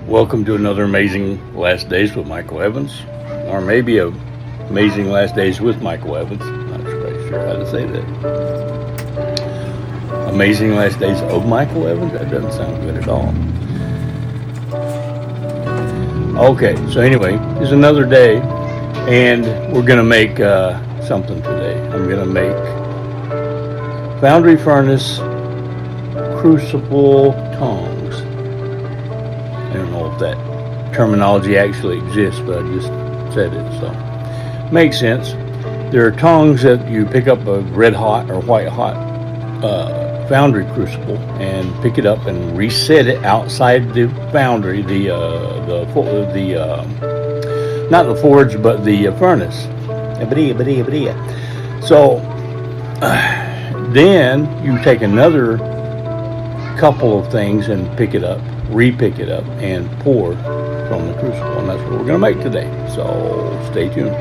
Welcome to another amazing Last Days with Michael Evans, or maybe a amazing Last Days with Michael Evans. Not quite sure how to say that. Amazing Last Days of Michael Evans. That doesn't sound good at all. Okay, so anyway, it's another day, and we're gonna make something today. I'm gonna make foundry furnace crucible tongs. I don't know if that terminology actually exists, but I just said it, so makes sense. There are tongs that you pick up a red hot or white hot foundry crucible and pick it up and reset it outside the foundry, not the forge, but the furnace. So then you take another couple of things and pick it up, re-pick it up, and pour from the crucible, and that's what we're going to make today. So stay tuned.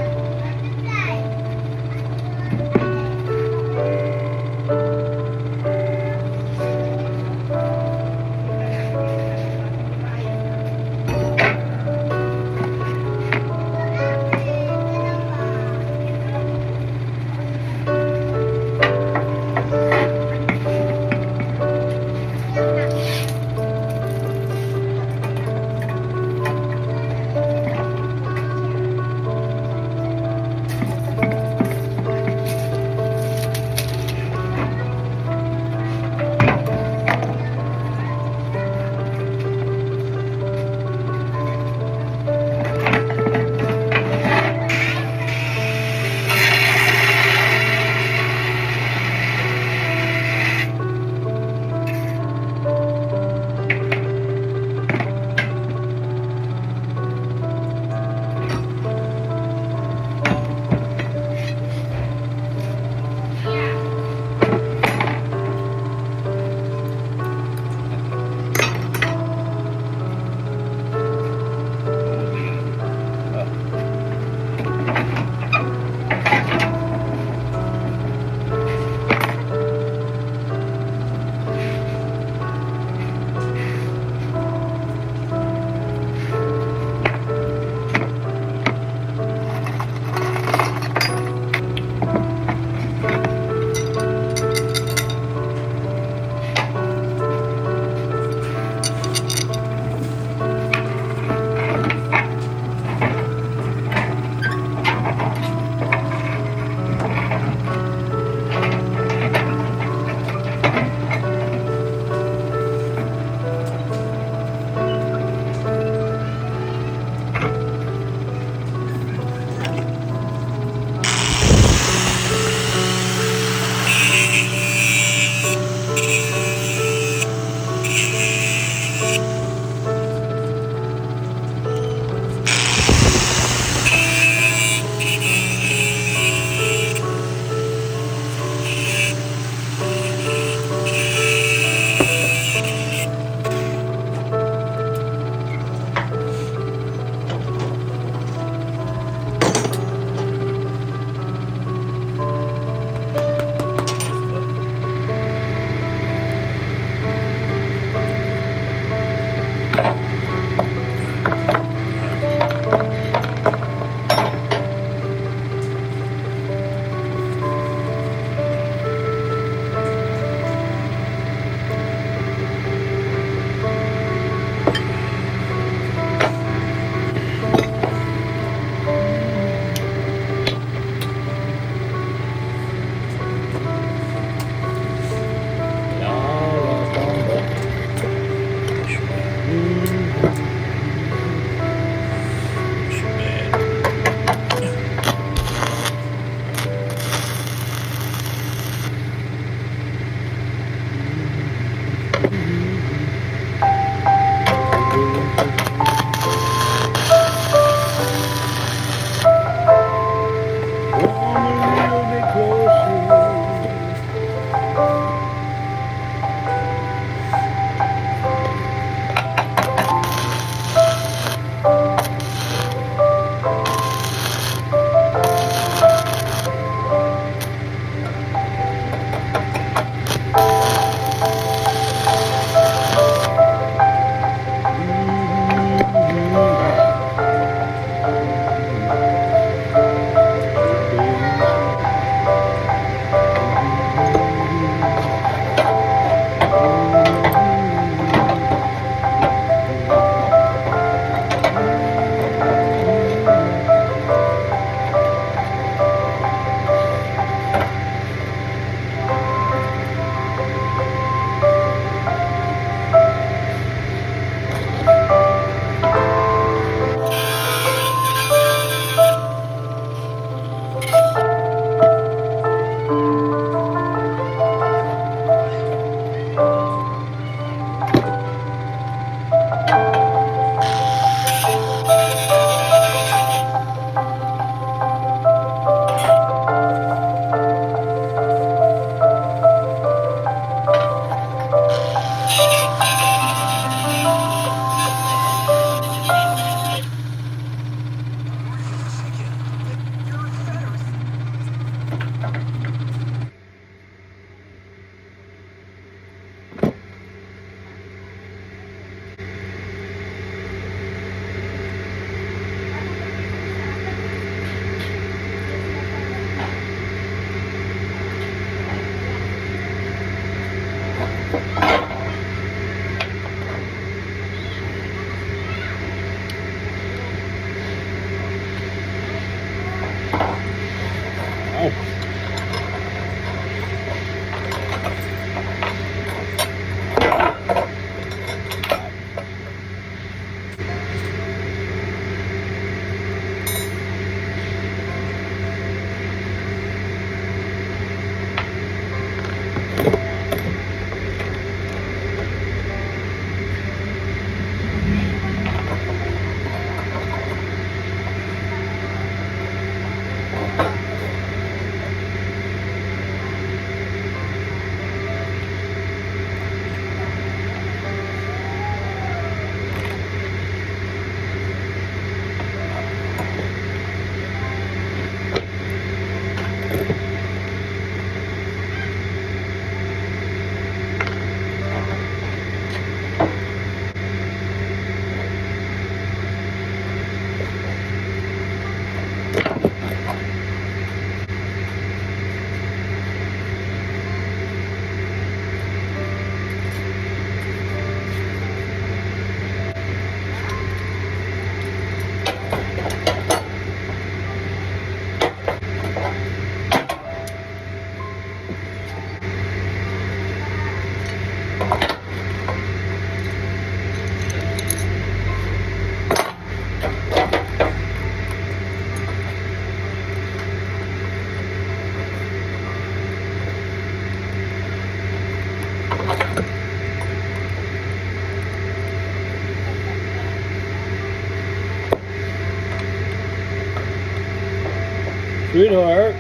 Sweetheart,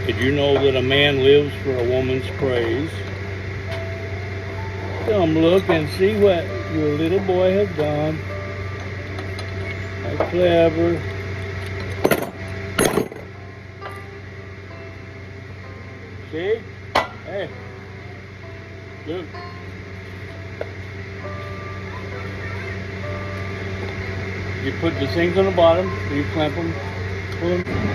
did you know that a man lives for a woman's praise? Come look and see what your little boy has done. How clever. See? Hey. Look. You put the things on the bottom, you clamp them, pull them.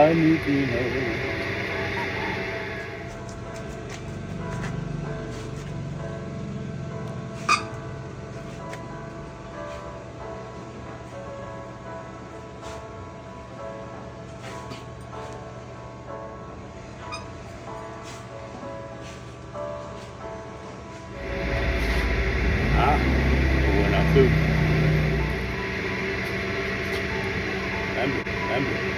I need to know. Buena tú. Cambio.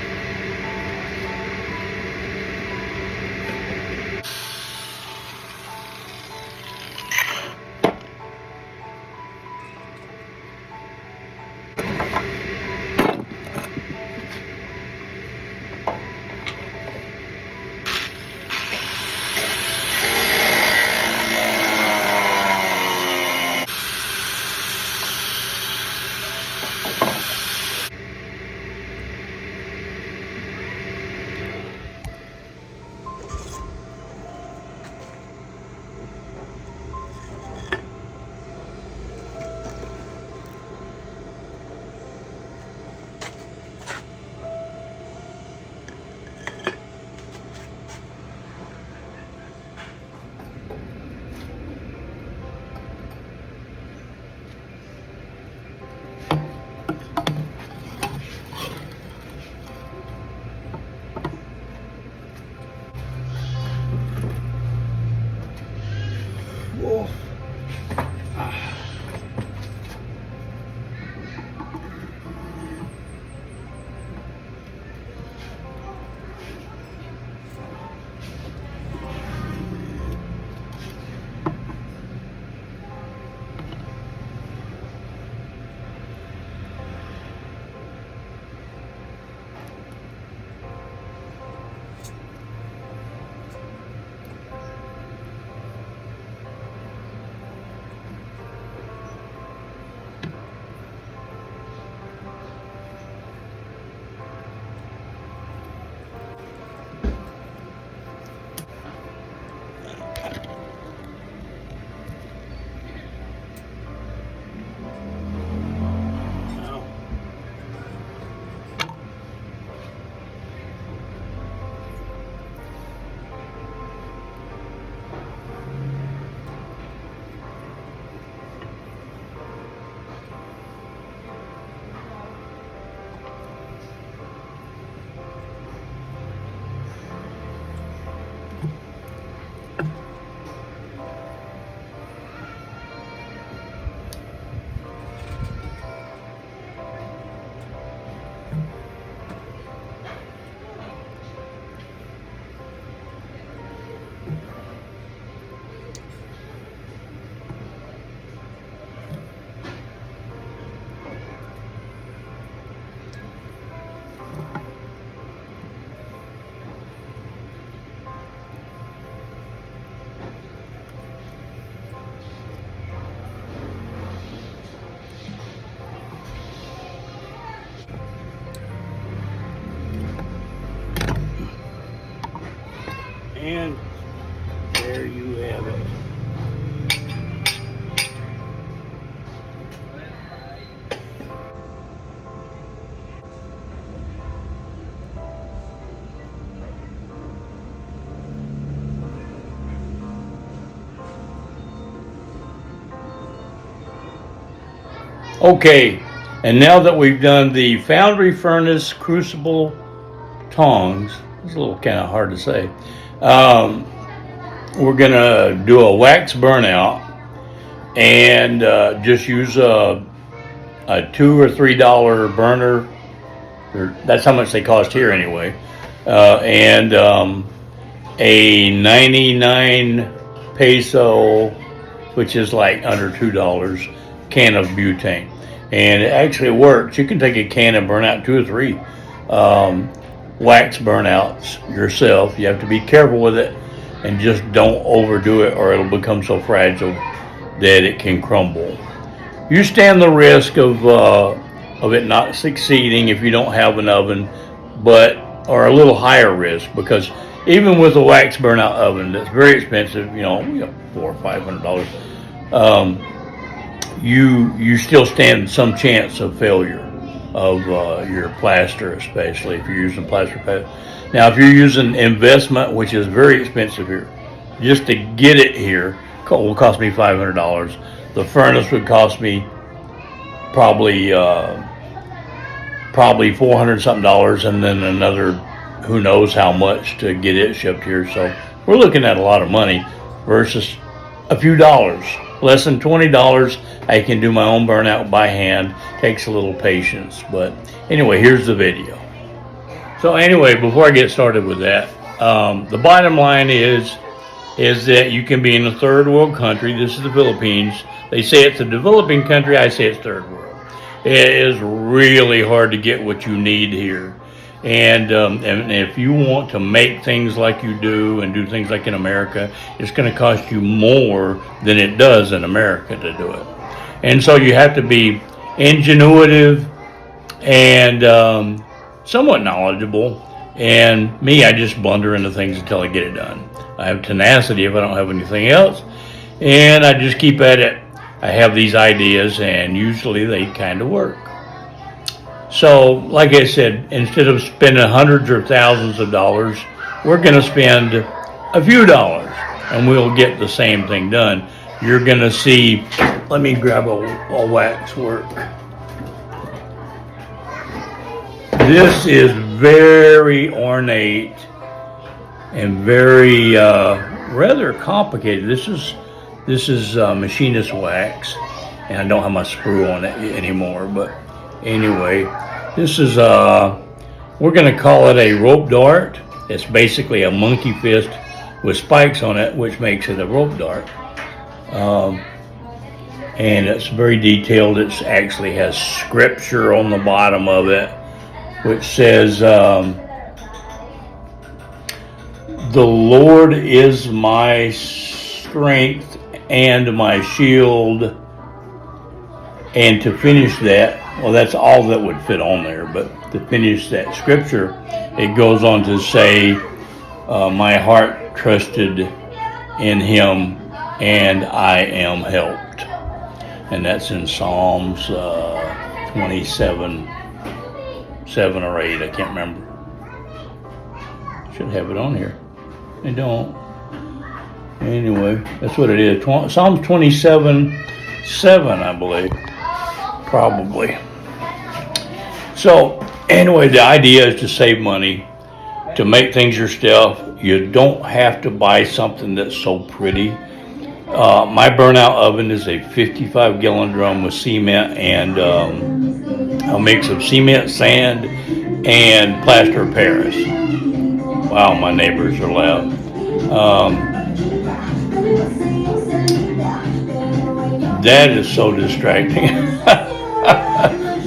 Whoa. And there you have it. Okay, and now that we've done the foundry furnace crucible tongs, it's a little kind of hard to say. We're gonna do a wax burnout and just use a $2 or $3 burner. That's how much they cost here anyway. And a 99 peso, which is like under $2, can of butane. And it actually works. You can take a can and burn out 2 or 3 wax burnouts yourself. You have to be careful with it and just don't overdo it, or it'll become so fragile that it can crumble. You stand the risk of it not succeeding if you don't have an oven, or a little higher risk, because even with a wax burnout oven that's very expensive, $400 or $500, you still stand some chance of failure of your plaster, especially if you're using plaster paste. Now, if you're using investment, which is very expensive here, just to get it here will cost me $500. The furnace would cost me probably $400 something, and then another who knows how much to get it shipped here. So we're looking at a lot of money versus a few dollars, less than $20. I can do my own burnout by hand. Takes a little patience, but anyway, here's the video. So anyway, before I get started with that, the bottom line is that you can be in a third world country. This is the Philippines. They say it's a developing country. I say it's third world. It is really hard to get what you need here. And if you want to make things like you do and do things like in America, it's going to cost you more than it does in America to do it. And so you have to be ingenuitive and somewhat knowledgeable. And me, I just blunder into things until I get it done. I have tenacity if I don't have anything else, and I just keep at it. I have these ideas, and usually they kind of work. So, like I said, instead of spending hundreds or thousands of dollars, we're going to spend a few dollars, and we'll get the same thing done. You're going to see, let me grab a wax work. This is very ornate and very rather complicated. This is machinist wax, and I don't have my sprue on it anymore. But anyway, this is we're going to call it a rope dart. It's basically a monkey fist with spikes on it, which makes it a rope dart. And it's very detailed. It actually has scripture on the bottom of it, which says, "The Lord is my strength and my shield." And to finish that, well, that's all that would fit on there. But to finish that scripture, it goes on to say, "My heart trusted in Him, and I am helped." And that's in Psalms 27, 7 or 8. I can't remember. Should have it on here. I don't. Anyway, that's what it is. Psalms 27, 7, I believe. Probably. So, anyway, the idea is to save money, to make things yourself. You don't have to buy something that's so pretty. My burnout oven is a 55-gallon drum with cement and a mix of cement, sand, and plaster of Paris. Wow, my neighbors are loud. That is so distracting.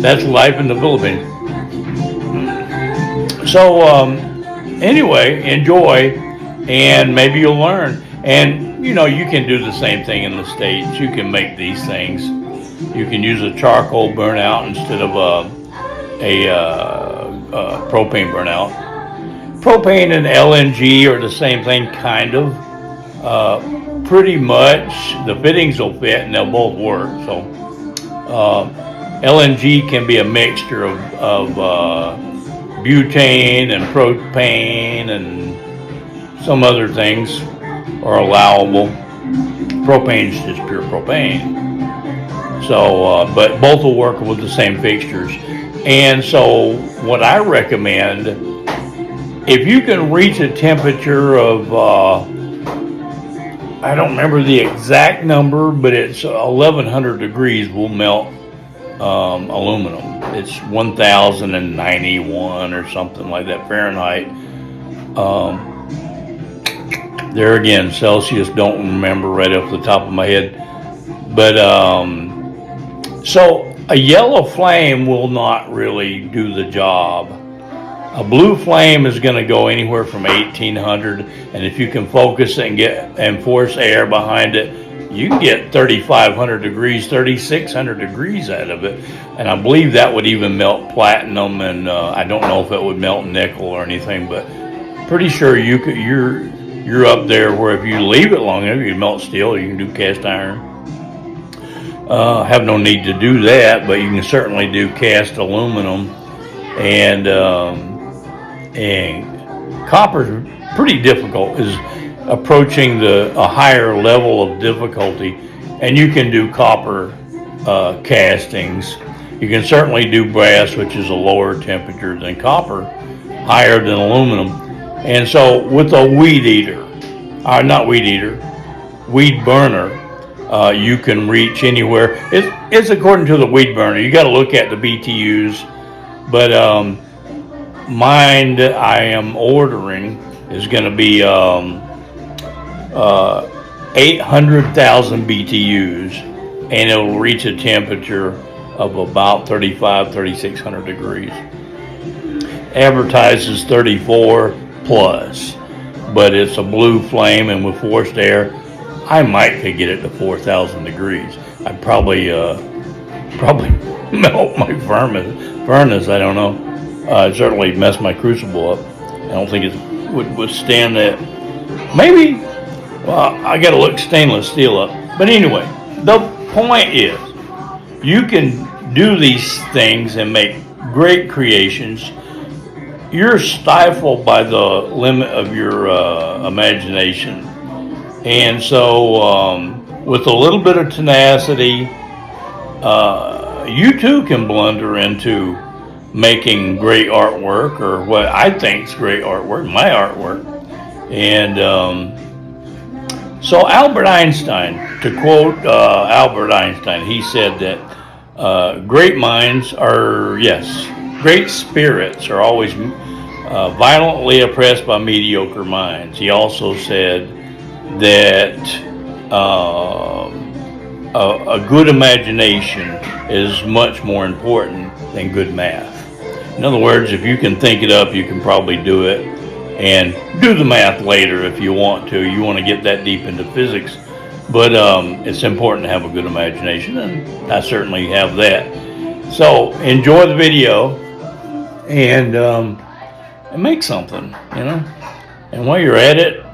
That's life in the Philippines. So anyway, enjoy, and maybe you'll learn. And you can do the same thing in the States. You can make these things. You can use a charcoal burnout instead of a propane burnout. Propane and LNG are the same thing, kind of. Pretty much, the fittings will fit and they'll both work. So LNG can be a mixture of butane and propane, and some other things are allowable. Propane is just pure propane. So, but both will work with the same fixtures. And so, what I recommend, if you can reach a temperature of, I don't remember the exact number, but it's 1100 degrees will melt aluminum. It's 1091 or something like that Fahrenheit. There again, Celsius, don't remember right off the top of my head. But so a yellow flame will not really do the job. A blue flame is going to go anywhere from 1800, and if you can focus it and force air behind it, you can get 3500 degrees, 3600 degrees out of it. And I believe that would even melt platinum, and I don't know if it would melt nickel or anything, but pretty sure you're up there where if you leave it long enough, you can melt steel, you can do cast iron. Have no need to do that, but you can certainly do cast aluminum, and copper's pretty difficult. Is approaching a higher level of difficulty, and you can do copper castings. You can certainly do brass, which is a lower temperature than copper, higher than aluminum. And so with a weed burner, you can reach anywhere. It's according to the weed burner. You got to look at the BTUs, but mine that I am ordering is going to be 800,000 BTUs, and it'll reach a temperature of about 3600 degrees. Advertises 34 plus, but it's a blue flame, and with forced air, I might could get it to 4,000 degrees. I'd probably melt my furnace. I don't know. Certainly mess my crucible up. I don't think it would withstand that. Maybe. Well, I got to look stainless steel up. But anyway, the point is, you can do these things and make great creations. You're stifled by the limit of your imagination. And so, with a little bit of tenacity, you too can blunder into making great artwork, or what I think is great artwork, my artwork. And so Albert Einstein, to quote Albert Einstein, he said that great minds are, yes, great spirits are always violently oppressed by mediocre minds. He also said that a good imagination is much more important than good math. In other words, if you can think it up, you can probably do it, and do the math later if you want to. You want to get that deep into physics, but it's important to have a good imagination, and I certainly have that. So enjoy the video and make something, And while you're at it,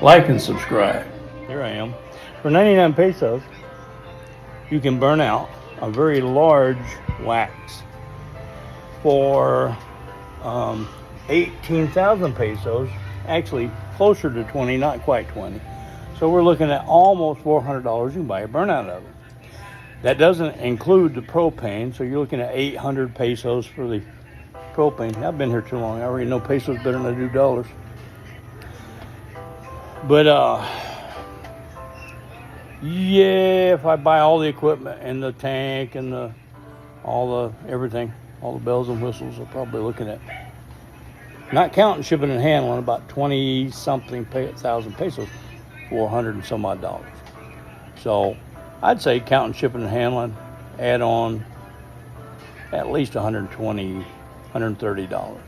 like and subscribe. Here I am. For 99 pesos, you can burn out a very large wax. For 18,000 pesos, actually closer to 20, not quite 20. So we're looking at almost $400 you can buy a burnout of it. That doesn't include the propane, so you're looking at 800 pesos for the propane. I've been here too long. I already know pesos better than I do dollars. But yeah, if I buy all the equipment and the tank and everything, all the bells and whistles, I'm probably looking at, not counting shipping and handling, about 20-something thousand pesos, $400 and some odd dollars. So I'd say counting shipping and handling, add on at least $120, $130.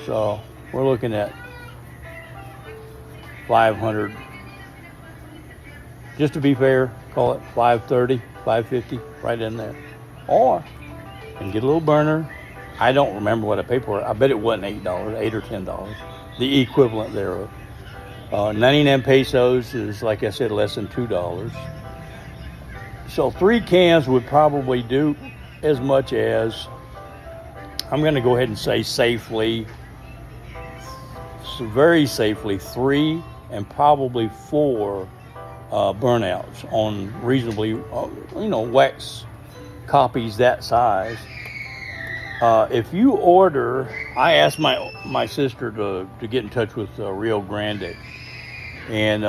So we're looking at 500. Just to be fair, call it 530, 550, right in there. Or, and get a little burner. I don't remember what I paid for it. I bet it wasn't $8, $8 or $10. The equivalent thereof. 99 pesos is, like I said, less than $2. So 3 cans would probably do as much as, I'm going to go ahead and say safely, very safely, 3 and probably 4 burnouts on reasonably, wax copies that size. If you order, I asked my sister to get in touch with Rio Grande, and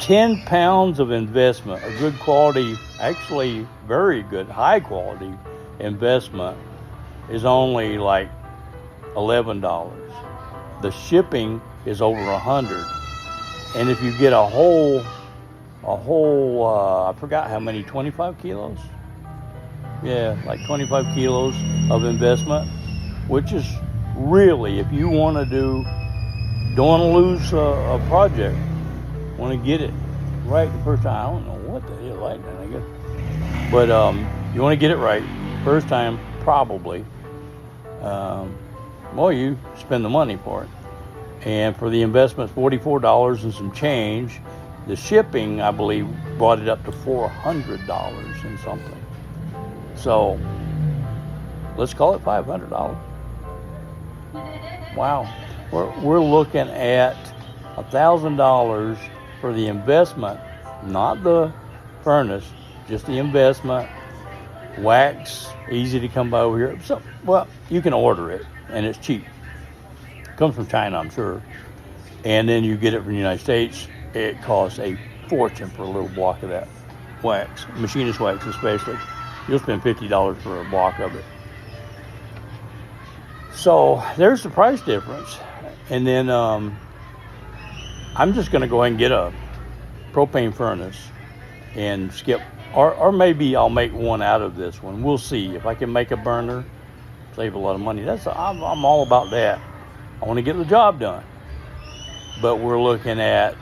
10 pounds of investment, a good quality, actually very good, high quality investment, is only like $11. The shipping is over $100, and if you get a whole, I forgot how many, 25 kilos. Yeah, like 25 kilos of investment, which is really, if you want to don't want to lose a project, want to get it right the first time. I don't know what the hell lightning, I guess, but you want to get it right first time, probably. Well, you spend the money for it, and for the investment, $44 and some change. The shipping, I believe, brought it up to $400 and something. So let's call it $500. Wow, we're looking at $1,000 for the investment, not the furnace, just the investment. Wax, easy to come by over here. So, well, you can order it, and it's cheap. It comes from China, I'm sure. And then you get it from the United States. It costs a fortune for a little block of that wax, machinist wax especially. You'll spend $50 for a block of it. So there's the price difference. And then I'm just going to go ahead and get a propane furnace and skip, or maybe I'll make one out of this one. We'll see if I can make a burner, save a lot of money. I'm all about that. I want to get the job done. But we're looking at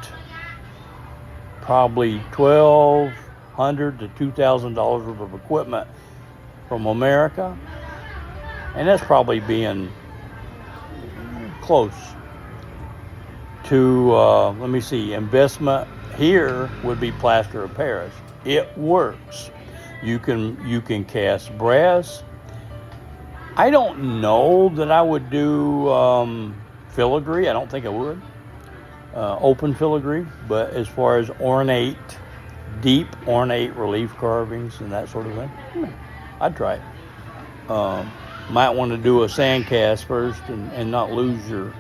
probably $1,200 to $2,000 worth of equipment from America, and that's probably being close to. Let me see. Investment here would be plaster of Paris. It works. You can cast brass. I don't know that I would do filigree. I don't think I would. Open filigree, but as far as deep ornate relief carvings and that sort of thing, I'd try it. Might want to do a sand cast first and not lose your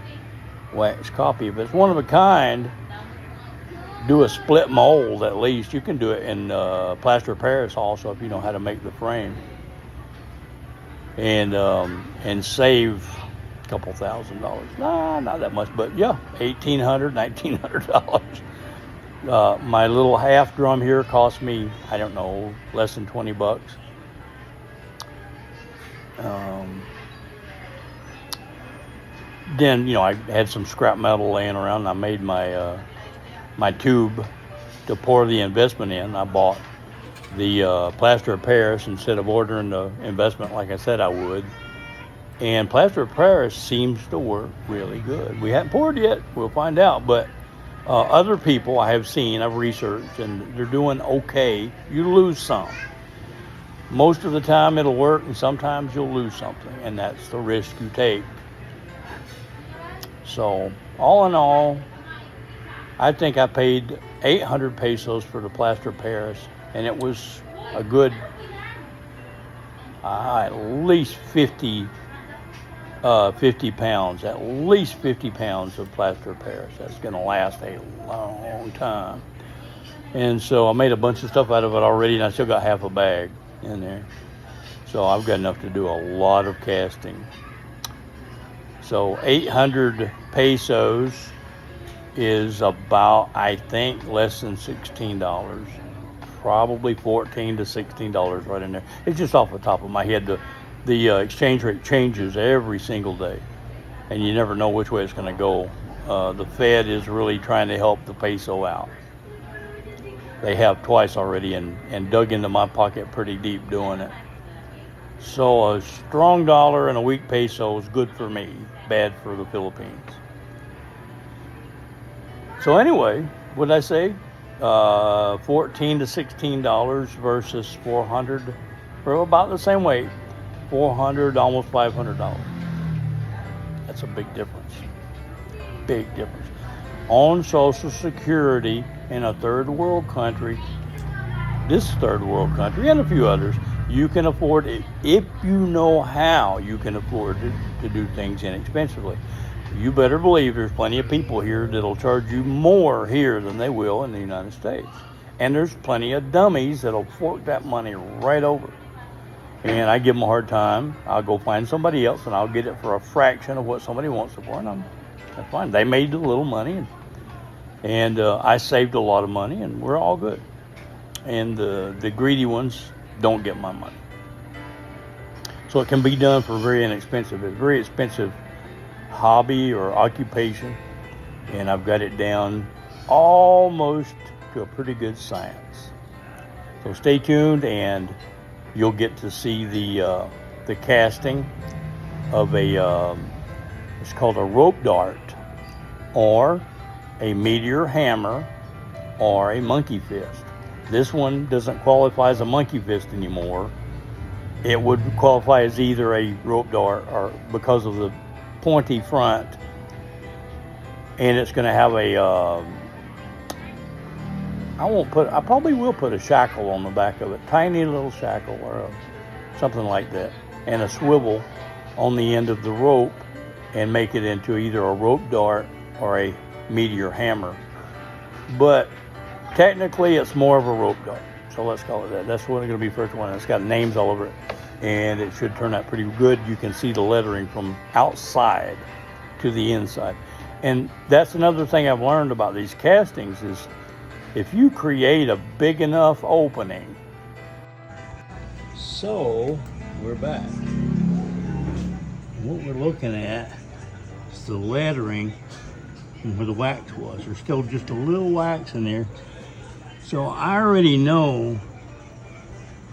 wax copy. If it's one of a kind, do a split mold at least. You can do it in plaster of Paris also if you know how to make the frame, and save couple $1,000. Nah, not that much, but yeah, $1,800, $1,900. My little half drum here cost me, I don't know, less than $20. Then I had some scrap metal laying around, and I made my tube to pour the investment in. I bought the plaster of Paris instead of ordering the investment like I said I would. And plaster of Paris seems to work really good. We haven't poured yet. We'll find out. But other people I have seen, I've researched, and they're doing okay. You lose some. Most of the time it'll work, and sometimes you'll lose something. And that's the risk you take. So all in all, I think I paid 800 pesos for the plaster of Paris. And it was a good, at least 50 pounds, at least 50 pounds of plaster of Paris. That's going to last a long time. And so I made a bunch of stuff out of it already, and I still got half a bag in there. So I've got enough to do a lot of casting. So 800 pesos is about, I think, less than $16. Probably $14 to $16 right in there. It's just off the top of my head. The exchange rate changes every single day, and you never know which way it's going to go. The Fed is really trying to help the peso out. They have twice already and dug into my pocket pretty deep doing it. So a strong dollar and a weak peso is good for me, bad for the Philippines. So anyway, what did I say? $14 to $16 versus $400 for about the same weight. $400, almost $500. That's a big difference. Big difference. on Social Security in a third world country, this third world country, and a few others, you can afford it if you know how you can afford to do things inexpensively. You better believe there's plenty of people here that'll charge you more here than they will in the United States. And there's plenty of dummies that'll fork that money right over. And I give them a hard time. I'll go find somebody else and I'll get it for a fraction of what somebody wants it for. And that's fine. They made a little money and I saved a lot of money and we're all good. And the greedy ones don't get my money. So it can be done for very inexpensive. It's a very expensive hobby or occupation. And I've got it down almost to a pretty good science. So stay tuned and you'll get to see the casting of it's called a rope dart or a meteor hammer or a monkey fist. This one doesn't qualify as a monkey fist anymore. It would qualify as either a rope dart or because of the pointy front, and it's going to have I probably will put a shackle on the back of it, tiny little shackle or something like that, and a swivel on the end of the rope and make it into either a rope dart or a meteor hammer. But technically it's more of a rope dart, so let's call it that. That's what it's going to be, first one. It's got names all over it and it should turn out pretty good. You can see the lettering from outside to the inside. And that's another thing I've learned about these castings is if you create a big enough opening. So we're back. What we're looking at is the lettering and where the wax was. There's still just a little wax in there. So I already know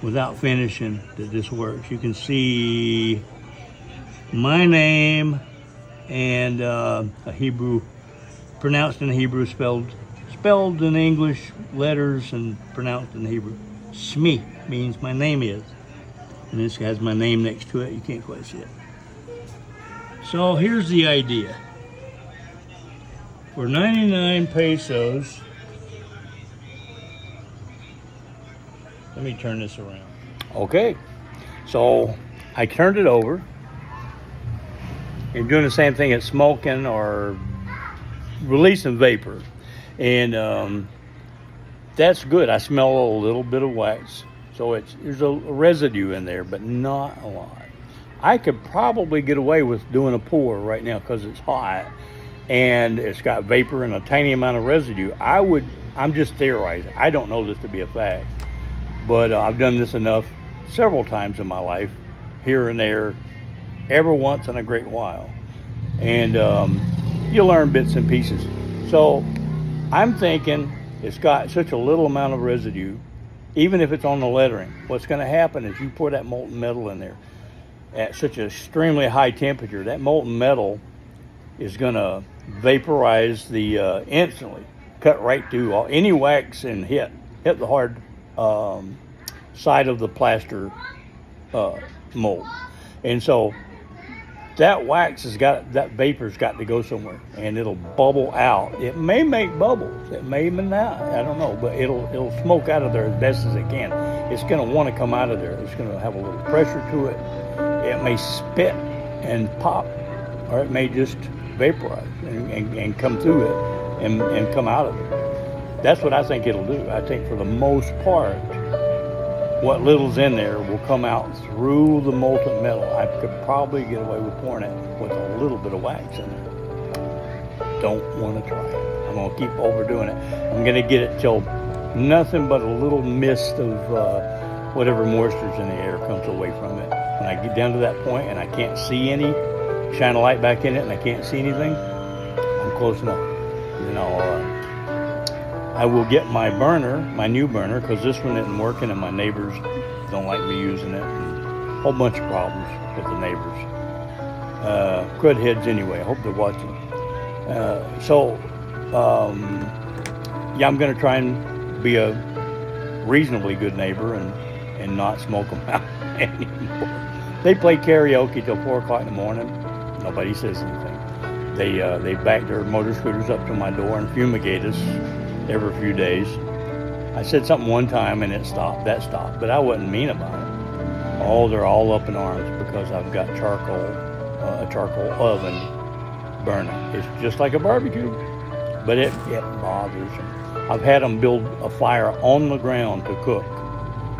without finishing that this works. You can see my name and a Hebrew, pronounced in Hebrew, spelled in English letters and pronounced in Hebrew. Shmi means my name is. And this has my name next to it. You can't quite see it. So here's the idea. For 99 pesos, let me turn this around. Okay, so I turned it over. And doing the same thing, it's smoking or releasing vapor. And that's good. I smell a little bit of wax. So there's a residue in there, but not a lot. I could probably get away with doing a pour right now because it's hot and it's got vapor and a tiny amount of residue. I'm just theorizing. I don't know this to be a fact, but I've done this several times in my life, here and there, every once in a great while. And you learn bits and pieces. So I'm thinking it's got such a little amount of residue, even if it's on the lettering. What's going to happen is you pour that molten metal in there at such an extremely high temperature, that molten metal is going to vaporize the instantly, cut right through any wax and hit the hard side of the plaster mold. And so that that vapor's got to go somewhere and it'll bubble out. It may make bubbles, it may not, I don't know, but it'll smoke out of there as best as it can. It's going to want to come out of there. It's going to have a little pressure to it. It may spit and pop, or it may just vaporize and come through it and come out of it. That's what I think it'll do. I think for the most part, what little's in there will come out through the molten metal. I could probably get away with pouring it with a little bit of wax in there. Don't want to try it. I'm going to keep overdoing it. I'm going to get it till nothing but a little mist of whatever moisture's in the air comes away from it. When I get down to that point and I can't see any, shine a light back in it and I can't see anything, I'm close enough. I will get my burner, my new burner, because this one isn't working and my neighbors don't like me using it. And a whole bunch of problems with the neighbors. Crud heads anyway. I hope they're watching. I'm going to try and be a reasonably good neighbor and not smoke them out anymore. They play karaoke till 4 o'clock in the morning. Nobody says anything. They back their motor scooters up to my door and fumigate us every few days. I said something one time and it stopped. That stopped, but I wasn't mean about it. Oh, they're all up in arms because I've got a charcoal oven burning. It's just like a barbecue, but it bothers them. I've had them build a fire on the ground to cook.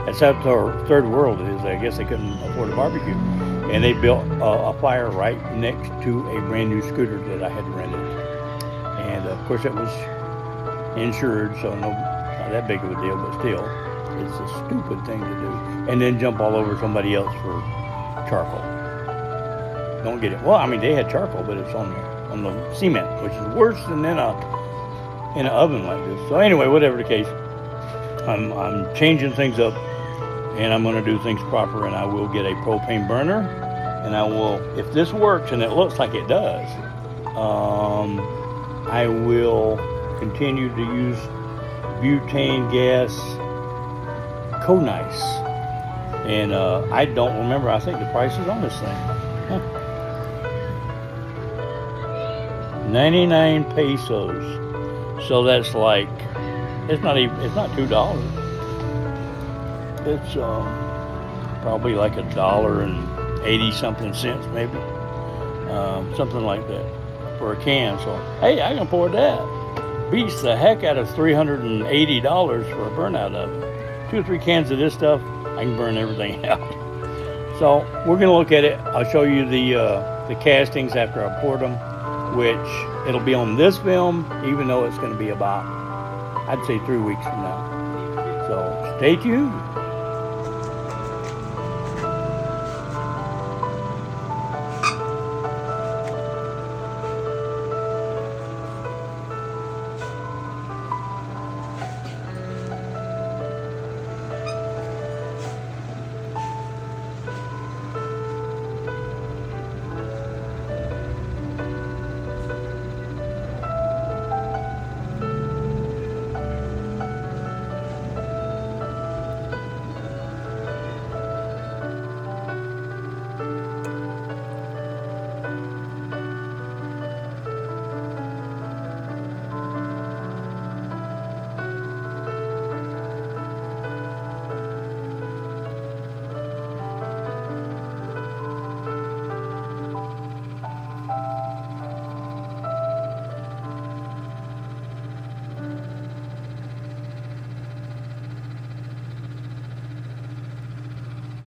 That's how our third world is. I guess they couldn't afford a barbecue. And they built a fire right next to a brand new scooter that I had rented. And of course it was insured, so not that big of a deal, but still, it's a stupid thing to do. And then jump all over somebody else for charcoal. Don't get it. Well, I mean, they had charcoal, but it's on the cement, which is worse than in an oven like this. So anyway, whatever the case, I'm changing things up, and I'm going to do things proper, and I will get a propane burner, and I will, if this works, and it looks like it does, I will continue to use butane gas Conice. And I don't remember, I think the price is on this thing. 99 pesos. So that's like, it's not $2. It's probably like $1.80 something cents, maybe. Something like that for a can. So, hey, I can afford that. Beats the heck out of $380 for a burnout oven. 2 or 3 cans of this stuff, I can burn everything out. So we're going to look at it. I'll show you the castings after I poured them, which it'll be on this film, even though it's going to be about, I'd say 3 weeks from now. So stay tuned.